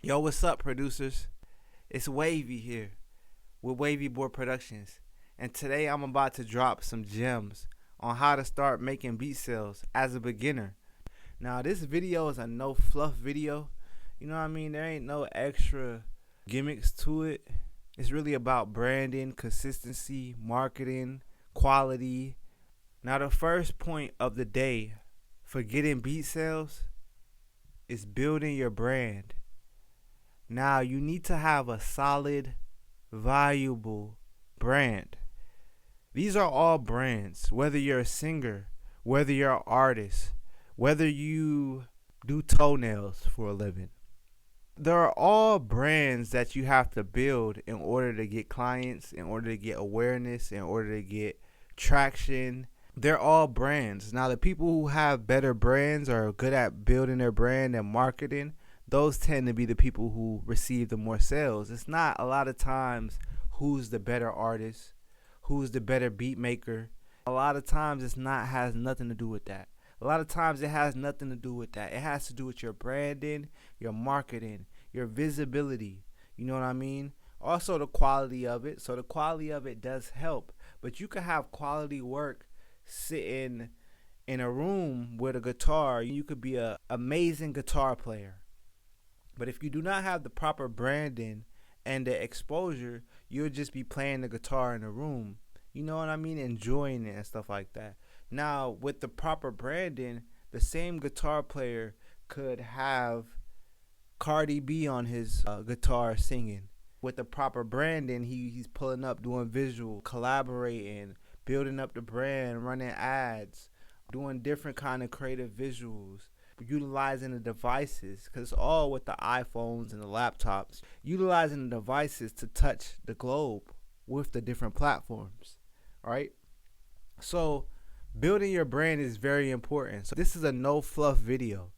Yo, what's up, producers? It's Wavy here with WavyBoyProductions, and today I'm about to drop some gems on how to start making beat sales as a beginner. Now, this video is a no fluff video. You know what I mean? There ain't no extra gimmicks to it. It's really about branding, consistency, marketing, quality. Now, the first point of the day for getting beat sales is building your brand. Now, you need to have a solid, valuable brand. These are all brands, whether you're a singer, whether you're an artist, whether you do toenails for a living. They're all brands that you have to build in order to get clients, in order to get awareness, in order to get traction. They're all brands. Now, the people who have better brands or are good at building their brand and marketing, those tend to be the people who receive the more sales. It's not a lot of times who's the better artist, who's the better beat maker. A lot of times it's not has nothing to do with that. A lot of times it has nothing to do with that. It has to do with your branding, your marketing, your visibility. You know what I mean? Also the quality of it. So the quality of it does help. But you can have quality work sitting in a room with a guitar. You could be an amazing guitar player. But if you do not have the proper branding and the exposure, you'll just be playing the guitar in a room. You know what I mean? Enjoying it and stuff like that. Now, with the proper branding, the same guitar player could have Cardi B on his guitar singing. With the proper branding, he's pulling up, doing visual, collaborating, building up the brand, running ads, doing different kind of creative visuals, utilizing the devices, because it's all with the iPhones and the laptops, utilizing the devices to touch the globe with the different platforms, right? So building your brand is very important. So this is a no fluff video.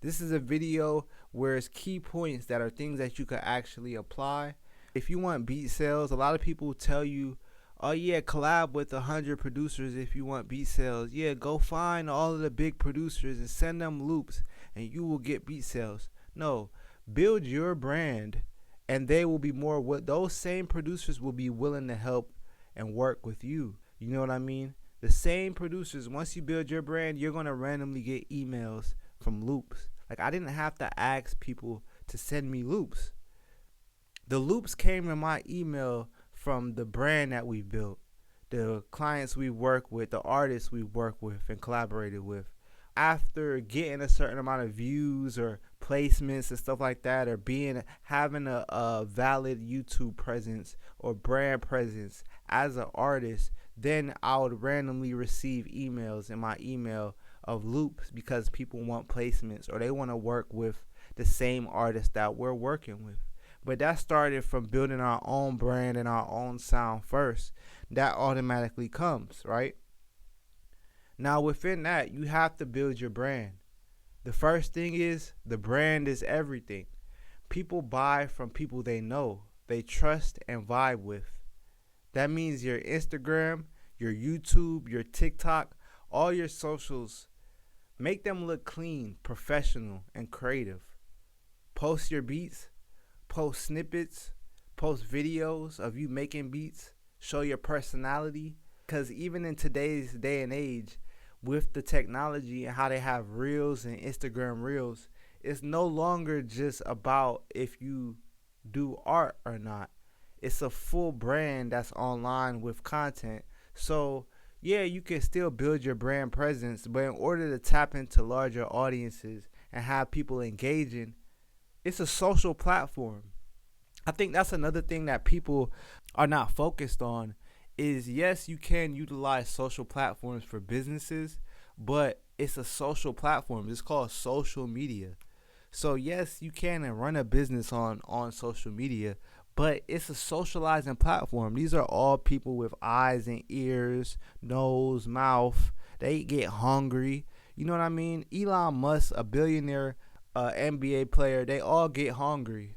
This is a video where it's key points that are things that you can actually apply. If you want beat sales, a lot of people tell you, oh yeah, collab with 100 producers if you want beat sales. Yeah, go find all of the big producers and send them loops and you will get beat sales. No, build your brand and they will be more, those same producers will be willing to help and work with you. You know what I mean? The same producers, once you build your brand, you're going to randomly get emails from loops. Like, I didn't have to ask people to send me loops. The loops came in my email from the brand that we built, the clients we work with, the artists we work with and collaborated with. After getting a certain amount of views or placements and stuff like that, or having a valid YouTube presence or brand presence as an artist, then I would randomly receive emails in my email of loops because people want placements or they want to work with the same artist that we're working with. But that started from building our own brand and our own sound first. That automatically comes, right? Now within that, you have to build your brand. The first thing is the brand is everything. People buy from people they know, they trust and vibe with. That means your Instagram, your YouTube, your TikTok, all your socials, make them look clean, professional, and creative. Post your beats. Post snippets, post videos of you making beats, show your personality. Because even in today's day and age, with the technology and how they have reels and Instagram reels, it's no longer just about if you do art or not. It's a full brand that's online with content. So yeah, you can still build your brand presence, but in order to tap into larger audiences and have people engaging, it's a social platform. I think that's another thing that people are not focused on is, yes, you can utilize social platforms for businesses, but it's a social platform. It's called social media. So yes, you can run a business on social media, but it's a socializing platform. These are all people with eyes and ears, nose, mouth. They get hungry. You know what I mean? Elon Musk, a billionaire, NBA player, they all get hungry.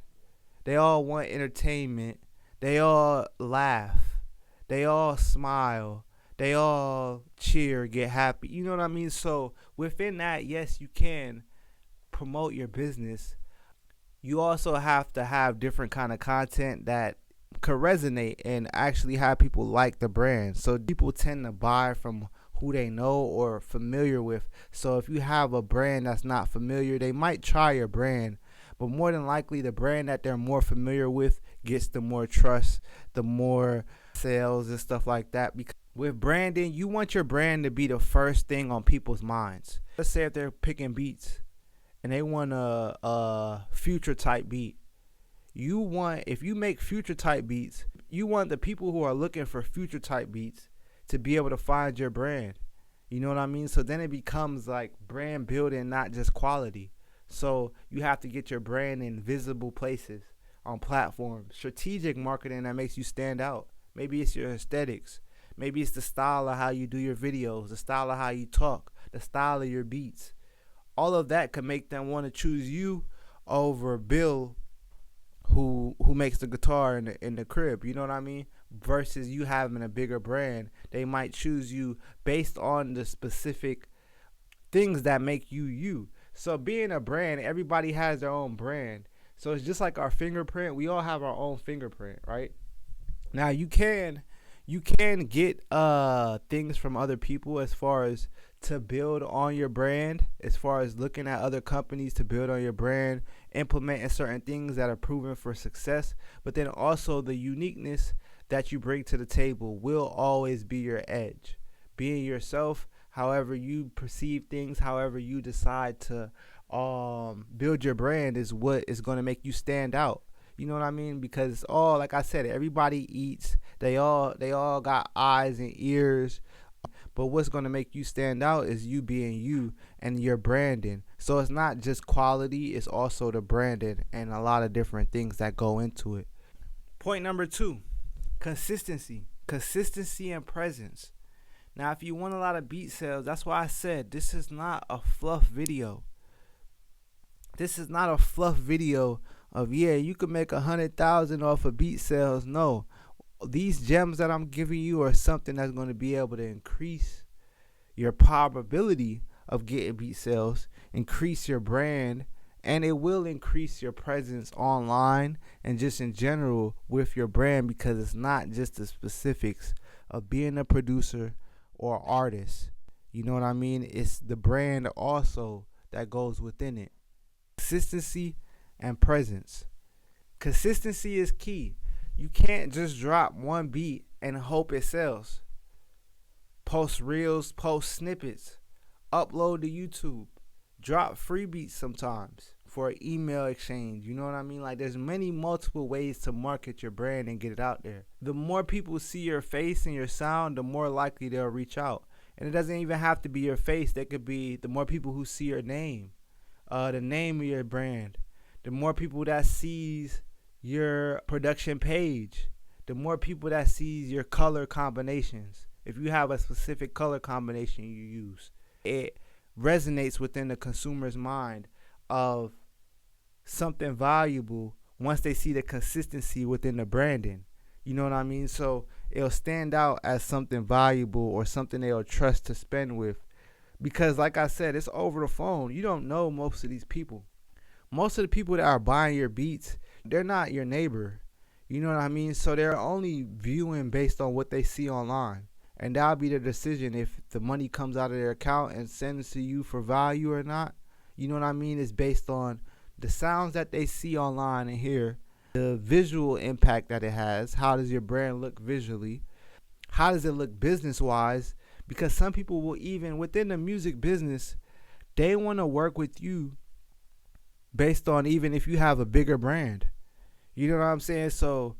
They all want entertainment. They all laugh. They all smile. They all cheer, get happy. You know what I mean? So within that, yes, you can promote your business, You also have to have different kind of content that could resonate and actually have people like the brand. So people tend to buy from who they know or familiar with. So if you have a brand that's not familiar, they might try your brand, but more than likely the brand that they're more familiar with gets the more trust, the more sales and stuff like that. Because with branding, you want your brand to be the first thing on people's minds. Let's say if they're picking beats and they want a future type beat. If you make future type beats, you want the people who are looking for future type beats to be able to find your brand. You know what I mean? So then it becomes like brand building, not just quality. So you have to get your brand in visible places, on platforms, strategic marketing that makes you stand out. Maybe it's your aesthetics. Maybe it's the style of how you do your videos, the style of how you talk, the style of your beats. All of that could make them want to choose you over Bill, who makes the guitar in the crib. You know what I mean? Versus you having a bigger brand, they might choose you based on the specific things that make you you. So being a brand, everybody has their own brand. So it's just like our fingerprint. We all have our own fingerprint, right? Now you can get things from other people as far as to build on your brand, as far as looking at other companies to build on your brand, implementing certain things that are proven for success. But then also the uniqueness that you bring to the table will always be your edge. Being yourself, however you perceive things, however you decide to build your brand is what is going to make you stand out. You know what I mean? Because it's all, like I said, everybody eats. They all got eyes and ears. But what's going to make you stand out is you being you and your branding. So it's not just quality, it's also the branding and a lot of different things that go into it. Point number 2, consistency. Consistency and presence. Now, if you want a lot of beat sales, that's why I said this is not a fluff video. This is not a fluff video of, yeah, you could make 100,000 off of beat sales. No, these gems that I'm giving you are something that's going to be able to increase your probability of getting beat sales, increase your brand, and it will increase your presence online and just in general with your brand, because it's not just the specifics of being a producer or artist. You know what I mean? It's the brand also that goes within it. Consistency and presence. Consistency is key. You can't just drop one beat and hope it sells. Post reels, post snippets, upload to YouTube, drop free beats sometimes for an email exchange. You know what I mean? Like, there's multiple ways to market your brand and get it out there. The more people see your face and your sound, the more likely they'll reach out. And it doesn't even have to be your face. That could be the more people who see your name, the name of your brand, the more people that sees your production page, the more people that sees your color combinations. If you have a specific color combination you use, it resonates within the consumer's mind of something valuable once they see the consistency within the branding. You know what I mean? So it'll stand out as something valuable or something they'll trust to spend with. Because like I said, it's over the phone. You don't know most of these people. Most of the people that are buying your beats, they're not your neighbor. You know what I mean? So they're only viewing based on what they see online. And that'll be their decision if the money comes out of their account and sends to you for value or not. You know what I mean? It's based on the sounds that they see online and hear, the visual impact that it has. How does your brand look visually? How does it look business-wise? Because some people will, even within the music business, they want to work with you based on even if you have a bigger brand. You know what I'm saying? So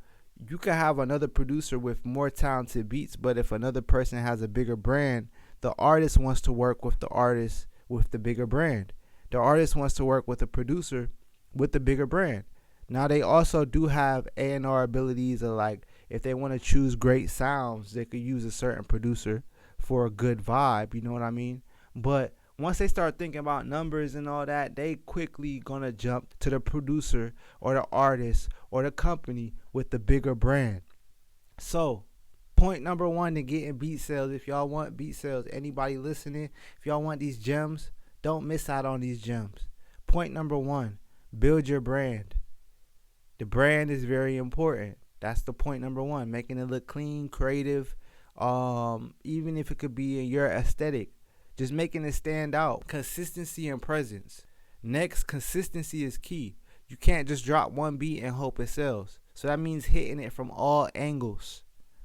you could have another producer with more talented beats, but if another person has a bigger brand, the artist wants to work with the artist with the bigger brand. The artist wants to work with a producer with the bigger brand. Now, they also do have A&R abilities of, like, if they want to choose great sounds, they could use a certain producer for a good vibe. You know what I mean? But once they start thinking about numbers and all that, they quickly gonna jump to the producer or the artist or the company with the bigger brand. So point number 1 to getting beat sales, if y'all want beat sales, anybody listening, if y'all want these gems, don't miss out on these gems. Point number 1, Build your brand. The brand is very important. That's the point number one, making it look clean, creative, even if it could be in your aesthetic, just making it stand out. Consistency and presence. Next, consistency is key. You can't just drop one beat and hope it sells. So that means hitting it from all angles,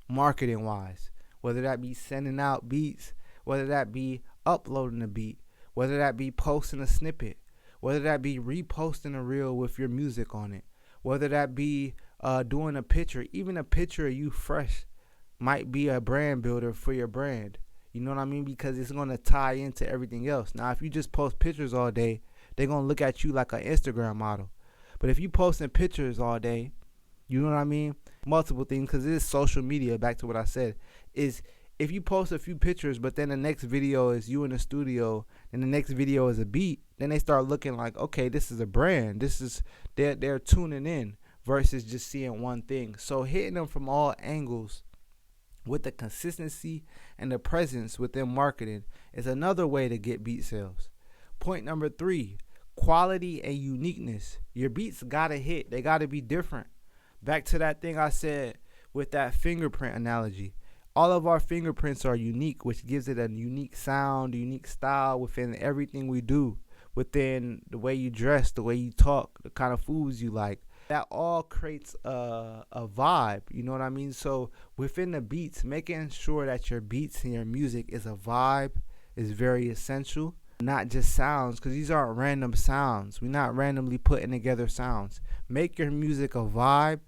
marketing wise, whether that be sending out beats, whether that be uploading a beat, whether that be posting a snippet, whether that be reposting a reel with your music on it, whether that be doing a picture. Even a picture of you fresh might be a brand builder for your brand. You know what I mean? Because it's going to tie into everything else. Now, if you just post pictures all day, they're going to look at you like an Instagram model. But if you posting pictures all day, you know what I mean? Multiple things, because it is social media, back to what I said, is if you post a few pictures, but then the next video is you in the studio, and the next video is a beat, then they start looking like, okay, this is a brand. This is, they're tuning in versus just seeing one thing. So hitting them from all angles with the consistency and the presence within marketing is another way to get beat sales. Point number 3, quality and uniqueness. Your beats gotta hit. They gotta be different. Back to that thing I said with that fingerprint analogy. All of our fingerprints are unique, which gives it a unique sound, unique style within everything we do, within the way you dress, the way you talk, the kind of foods you like. That all creates a vibe, you know what I mean? So within the beats, making sure that your beats and your music is a vibe is very essential. Not just sounds, because these aren't random sounds. We're not randomly putting together sounds. Make your music a vibe,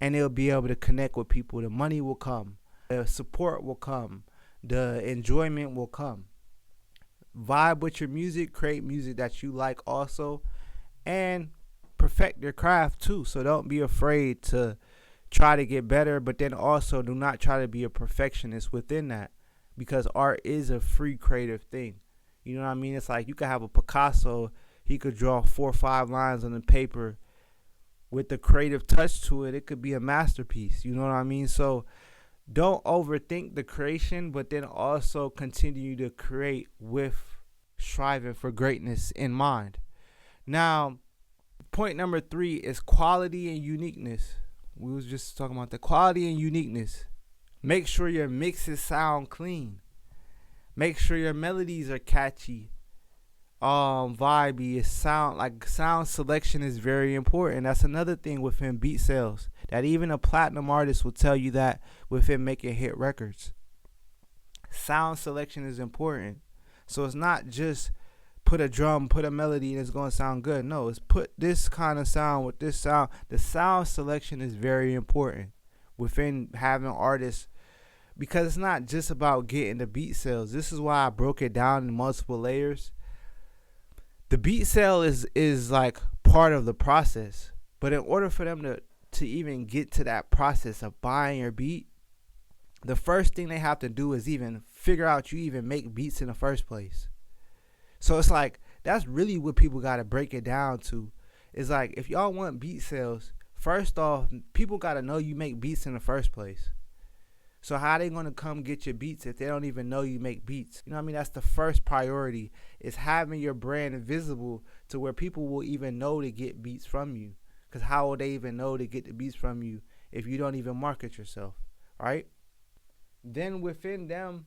and it'll be able to connect with people. The money will come. The support will come. The enjoyment will come. Vibe with your music. Create music that you like also. And perfect your craft too. So don't be afraid to try to get better, but then also do not try to be a perfectionist within that, because art is a free creative thing. You know what I mean? It's like you could have a Picasso. He could draw 4 or 5 lines on the paper with the creative touch to it. It could be a masterpiece. You know what I mean? So don't overthink the creation, but then also continue to create with striving for greatness in mind. Now, point number 3 is quality and uniqueness. We was just talking about the quality and uniqueness. Make sure your mixes sound clean. Make sure your melodies are catchy, vibey. Sound selection is very important. That's another thing within beat sales that even a platinum artist will tell you that within making hit records. Sound selection is important. So it's not just put a drum, put a melody, and it's going to sound good. No, it's put this kind of sound with this sound. The sound selection is very important within having artists, because it's not just about getting the beat sales. This is why I broke it down in multiple layers. The beat sale is like part of the process. But in order for them to even get to that process of buying your beat, the first thing they have to do is even figure out you even make beats in the first place. So it's like, that's really what people got to break it down to. It's like, if y'all want beat sales, first off, people got to know you make beats in the first place. So how they going to come get your beats if they don't even know you make beats? You know what I mean? That's the first priority, is having your brand visible to where people will even know to get beats from you. Because how will they even know to get the beats from you if you don't even market yourself, right? Then within them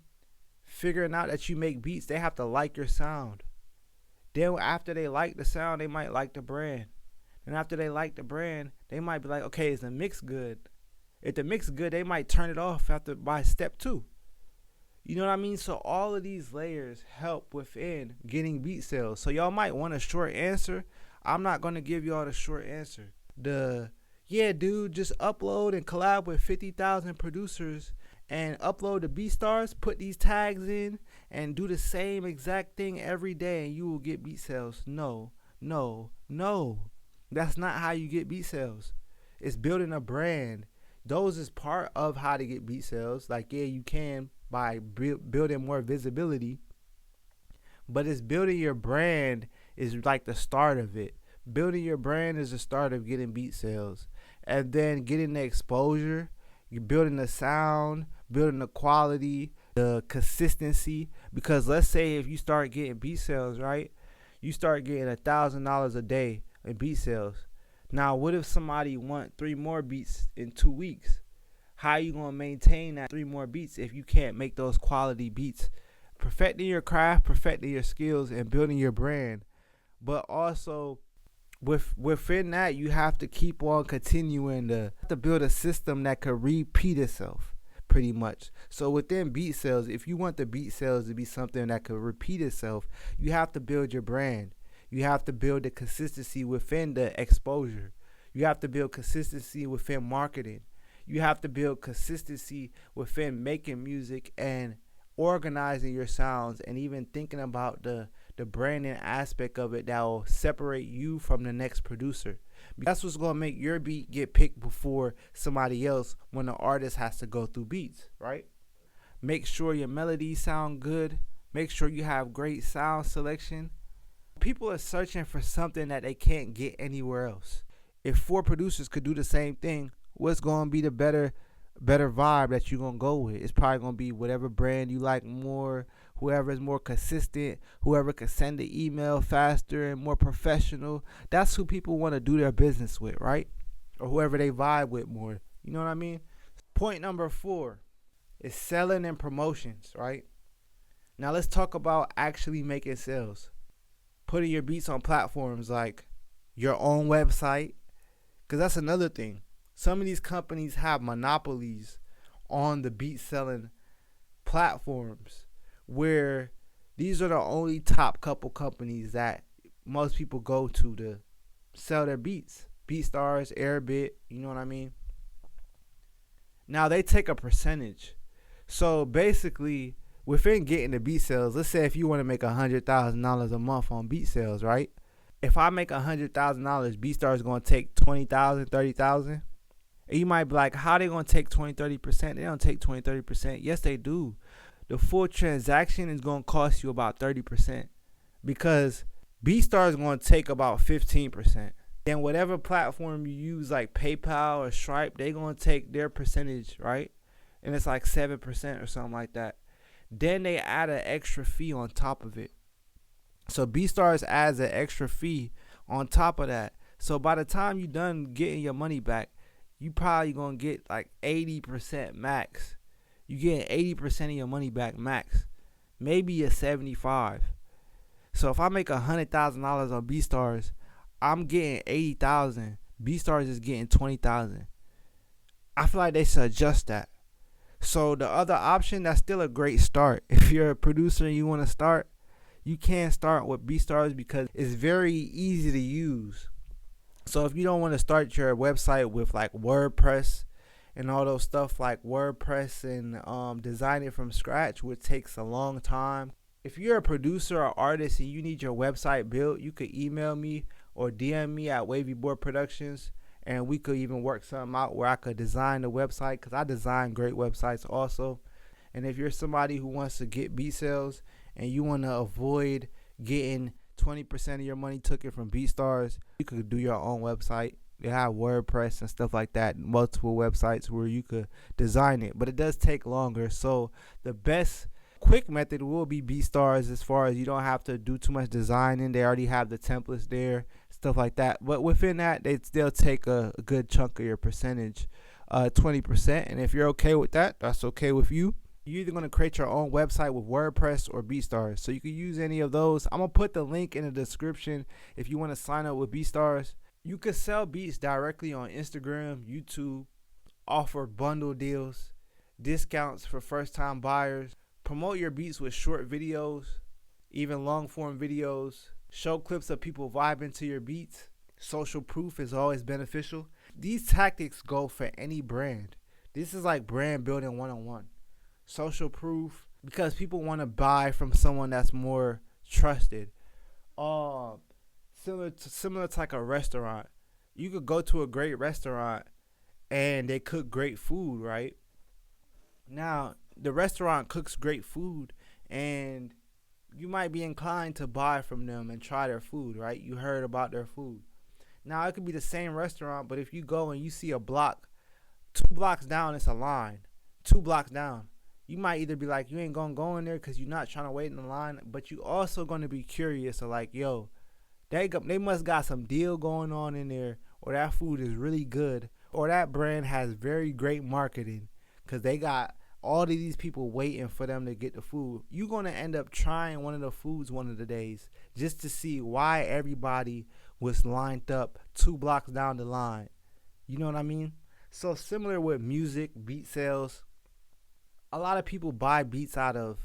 figuring out that you make beats, they have to like your sound. Then after they like the sound, they might like the brand. And after they like the brand, they might be like, okay, is the mix good? If the mix is good, they might turn it off by step 2. You know what I mean? So all of these layers help within getting beat sales. So y'all might want a short answer. I'm not going to give y'all the short answer. Yeah, dude, just upload and collab with 50,000 producers and upload the BeatStars, put these tags in, and do the same exact thing every day, and you will get beat sales. No. That's not how you get beat sales. It's building a brand. Those is part of how to get beat sales. Like, yeah, you can by building more visibility, but it's building your brand is like the start of it. Building your brand is the start of getting beat sales, and then getting the exposure. You're building the sound, building the quality, the consistency. Because let's say if you start getting beat sales, right? You start getting $1,000 a day, in beat sales. Now, what if somebody want 3 more beats in 2 weeks? How are you going to maintain that 3 more beats if you can't make those quality beats? Perfecting your craft, perfecting your skills, and building your brand. But also, within that, you have to keep on continuing to build a system that could repeat itself, pretty much. So within beat sales, if you want the beat sales to be something that could repeat itself, you have to build your brand. You have to build the consistency within the exposure. You have to build consistency within marketing. You have to build consistency within making music and organizing your sounds, and even thinking about the branding aspect of it that will separate you from the next producer. That's what's going to make your beat get picked before somebody else when the artist has to go through beats, right? Make sure your melodies sound good. Make sure you have great sound selection. People are searching for something that they can't get anywhere else. If 4 producers could do the same thing, what's going to be the better vibe that you're going to go with? It's probably going to be whatever brand you like more, whoever is more consistent, whoever can send the email faster and more professional. That's who people want to do their business with, right? Or whoever they vibe with more. You know what I mean? Point number 4 is selling and promotions, right? Now let's talk about actually making sales. Putting your beats on platforms like your own website, because that's another thing. Some of these companies have monopolies on the beat selling platforms, where these are the only top couple companies that most people go to sell their beats. BeatStars, Airbit, you know what I mean? Now they take a percentage. So basically, within getting the beat sales, let's say if you want to make $100,000 a month on beat sales, right? If I make $100,000, BeatStars is going to take $20,000, $30,000. And you might be like, how they going to take 20, 30%? They don't take 20, 30%. Yes, they do. The full transaction is going to cost you about 30%, because BeatStars is going to take about 15%. Then whatever platform you use, like PayPal or Stripe, they're going to take their percentage, right? And it's like 7% or something like that. Then they add an extra fee on top of it. So BeatStars adds an extra fee on top of that. So by the time you're done getting your money back, you probably going to get like 80% max. You get 80% of your money back max. Maybe a 75. So if I make $100,000 on BeatStars, I'm getting 80,000. BeatStars is getting 20,000. I feel like they should adjust that. So the other option, that's still a great start. If you're a producer and you want to start, you can start with BeatStars because it's very easy to use. So if you don't want to start your website with like WordPress and all those stuff like WordPress and design it from scratch, which takes a long time. If you're a producer or artist and you need your website built, you could email me or DM me at WavyBoyProductions, and we could even work something out where I could design the website, because I design great websites also. And if you're somebody who wants to get beat sales and you want to avoid getting 20% of your money taken from BeatStars, you could do your own website. They have WordPress and stuff like that, multiple websites where you could design it, but it does take longer. So the best quick method will be BeatStars, as far as you don't have to do too much designing. They already have the templates there, stuff like that. But within that, they still take a good chunk of your percentage, 20%. And if you're okay with that, that's okay with you. You're either going to create your own website with WordPress or BeatStars. So you can use any of those. I'm going to put the link in the description if you want to sign up with BeatStars. You can sell beats directly on Instagram, YouTube, offer bundle deals, discounts for first-time buyers, promote your beats with short videos, even long-form videos, show clips of people vibing to your beats. Social proof is always beneficial. These tactics go for any brand. This is like brand building 101. Social proof, because people want to buy from someone that's more trusted. Similar to like a restaurant. You could go to a great restaurant and they cook great food, right? Now, the restaurant cooks great food and you might be inclined to buy from them and try their food, right? You heard about their food. Now, it could be the same restaurant, but if you go and you see a block, 2 blocks down, it's a line. 2 blocks down. You might either be like, you ain't gonna go in there because you're not trying to wait in the line, but you also going to be curious of like, yo, They must got some deal going on in there, or that food is really good, or that brand has very great marketing, because they got all of these people waiting for them to get the food. You're going to end up trying one of the foods one of the days just to see why everybody was lined up 2 blocks down the line. You know what I mean? So similar with music, beat sales. A lot of people buy beats out of,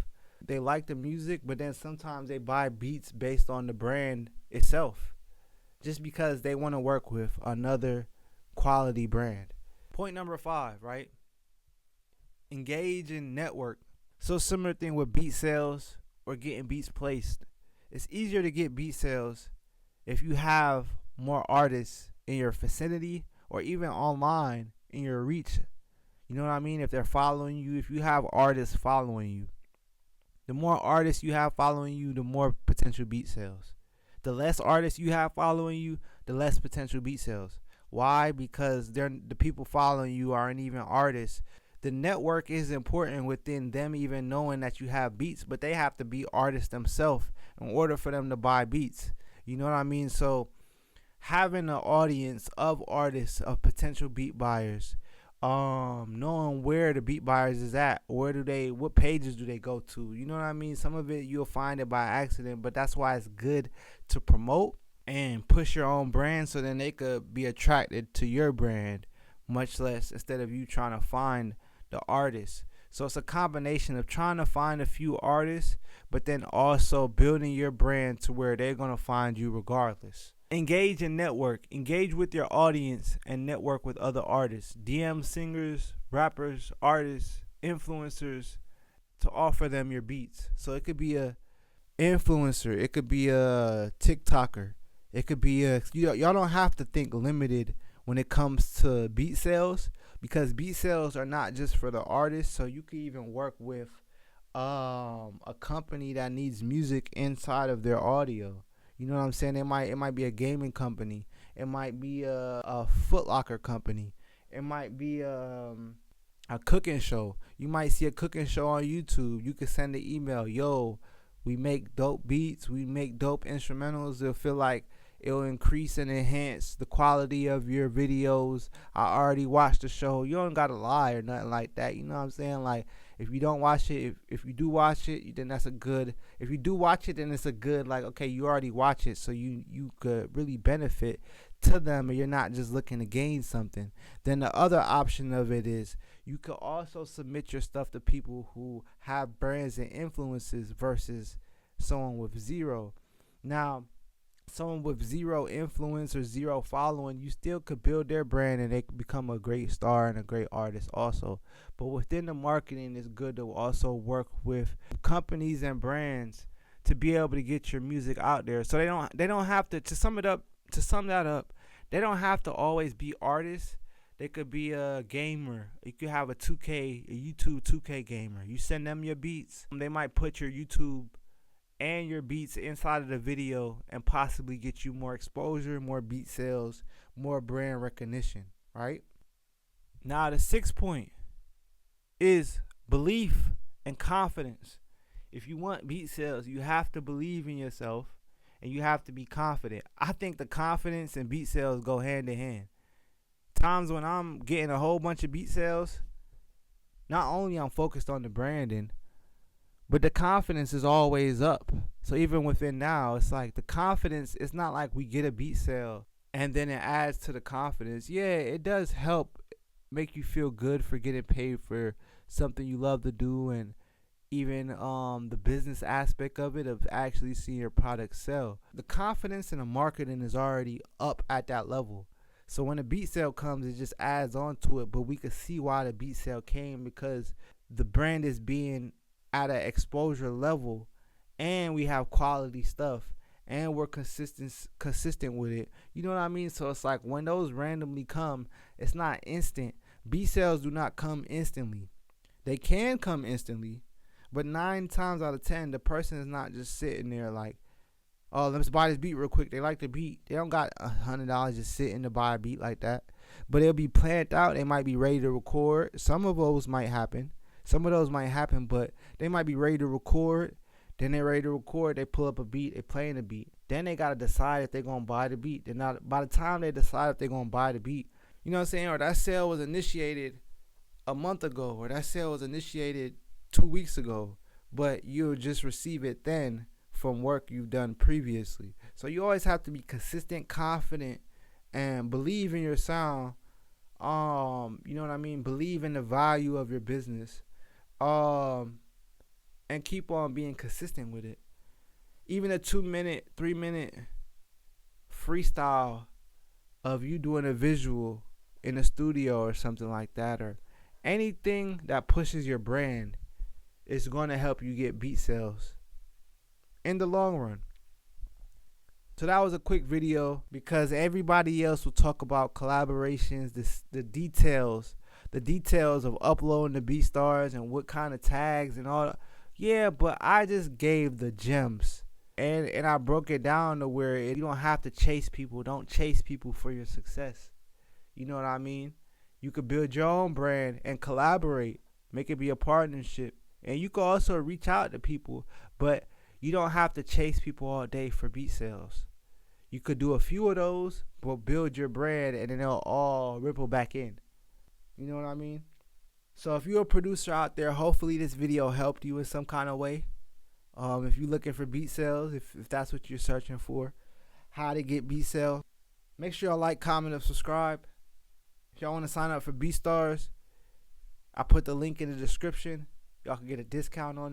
they like the music, but then sometimes they buy beats based on the brand itself, just because they want to work with another quality brand. Point number 5, right? Engage and network. So similar thing with beat sales or getting beats placed. It's easier to get beat sales if you have more artists in your vicinity or even online in your reach. You know what I mean? If they're following you, if you have artists following you, the more artists you have following you, the more potential beat sales. The less artists you have following you, the less potential beat sales. Why? Because the people following you aren't even artists. The network is important within them even knowing that you have beats, but they have to be artists themselves in order for them to buy beats. You know what I mean? So having an audience of artists, of potential beat buyers, knowing where the beat buyers is at, what pages do they go to? You know what I mean? Some of it you'll find it by accident, but that's why it's good to promote and push your own brand, so then they could be attracted to your brand, much less instead of you trying to find the artist. So it's a combination of trying to find a few artists, but then also building your brand to where they're going to find you regardless. Engage and network. Engage with your audience and network with other artists. DM singers, rappers, artists, influencers to offer them your beats. So it could be a influencer, it could be a TikToker, it could be y'all don't have to think limited when it comes to beat sales, because beat sales are not just for the artists. So you could even work with a company that needs music inside of their audio. You know what I'm saying? It might be a gaming company. It might be a Foot Locker company. It might be a cooking show. You might see a cooking show on YouTube. You could send an email. Yo, we make dope beats. We make dope instrumentals. It'll feel like it'll increase and enhance the quality of your videos. I already watched the show. You don't got to lie or nothing like that. You know what I'm saying? Like, if you don't watch it, if you do watch it, then that's a good. If you do watch it, then it's a good, like, okay, you already watch it, so you could really benefit to them, and you're not just looking to gain something. Then the other option of it is you could also submit your stuff to people who have brands and influences versus someone with zero. Now, someone with zero influence or zero following, you still could build their brand and they could become a great star and a great artist also. But within the marketing, it's good to also work with companies and brands to be able to get your music out there. So they don't have to sum that up, they don't have to always be artists. They could be a gamer. You could have a YouTube 2K gamer. You send them your beats. They might put your YouTube and your beats inside of the video and possibly get you more exposure, more beat sales, more brand recognition, right? Now, the 6th point is belief and confidence. If you want beat sales, you have to believe in yourself and you have to be confident. I think the confidence and beat sales go hand in hand. Times when I'm getting a whole bunch of beat sales, not only I'm focused on the branding, but the confidence is always up. So even within now, it's like the confidence, it's not like we get a beat sale and then it adds to the confidence. Yeah, it does help make you feel good for getting paid for something you love to do, and even the business aspect of it, of actually seeing your product sell. The confidence and the marketing is already up at that level. So when a beat sale comes, it just adds on to it. But we could see why the beat sale came, because the brand is being at an exposure level, and we have quality stuff, and we're consistent with it. You know what I mean? So it's like when those randomly come, it's not instant. Beat sales do not come instantly. They can come instantly, but 9 times out of 10, the person is not just sitting there like, oh, let's buy this beat real quick. They like the beat. They don't got $100 just sitting to buy a beat like that. But it'll be planned out. They might be ready to record. Some of those might happen, but they might be ready to record. Then they're ready to record. They pull up a beat. They playing the beat. Then they gotta decide if they're gonna buy the beat. They're not by the time they decide if they're gonna buy the beat, you know what I'm saying? Or that sale was initiated a month ago, or that sale was initiated 2 weeks ago, but you'll just receive it then from work you've done previously. So you always have to be consistent, confident, and believe in your sound. You know what I mean? Believe in the value of your business. And keep on being consistent with it. Even a 2 minute, 3 minute freestyle of you doing a visual in a studio or something like that, or anything that pushes your brand, is going to help you get beat sales in the long run. So that was a quick video because everybody else will talk about collaborations, the details of uploading the BeatStars and what kind of tags and all. Yeah, but I just gave the gems, and I broke it down to where you don't have to chase people. Don't chase people for your success. You know what I mean? You could build your own brand and collaborate, make it be a partnership, and you can also reach out to people, but you don't have to chase people all day for beat sales. You could do a few of those, but build your brand, and then they'll all ripple back in. You know what I mean? So if you're a producer out there, hopefully this video helped you in some kind of way. If you're looking for beat sales, if that's what you're searching for, how to get beat sales, make sure y'all like, comment, and subscribe. If y'all want to sign up for BeatStars, I put the link in the description. Y'all can get a discount on it.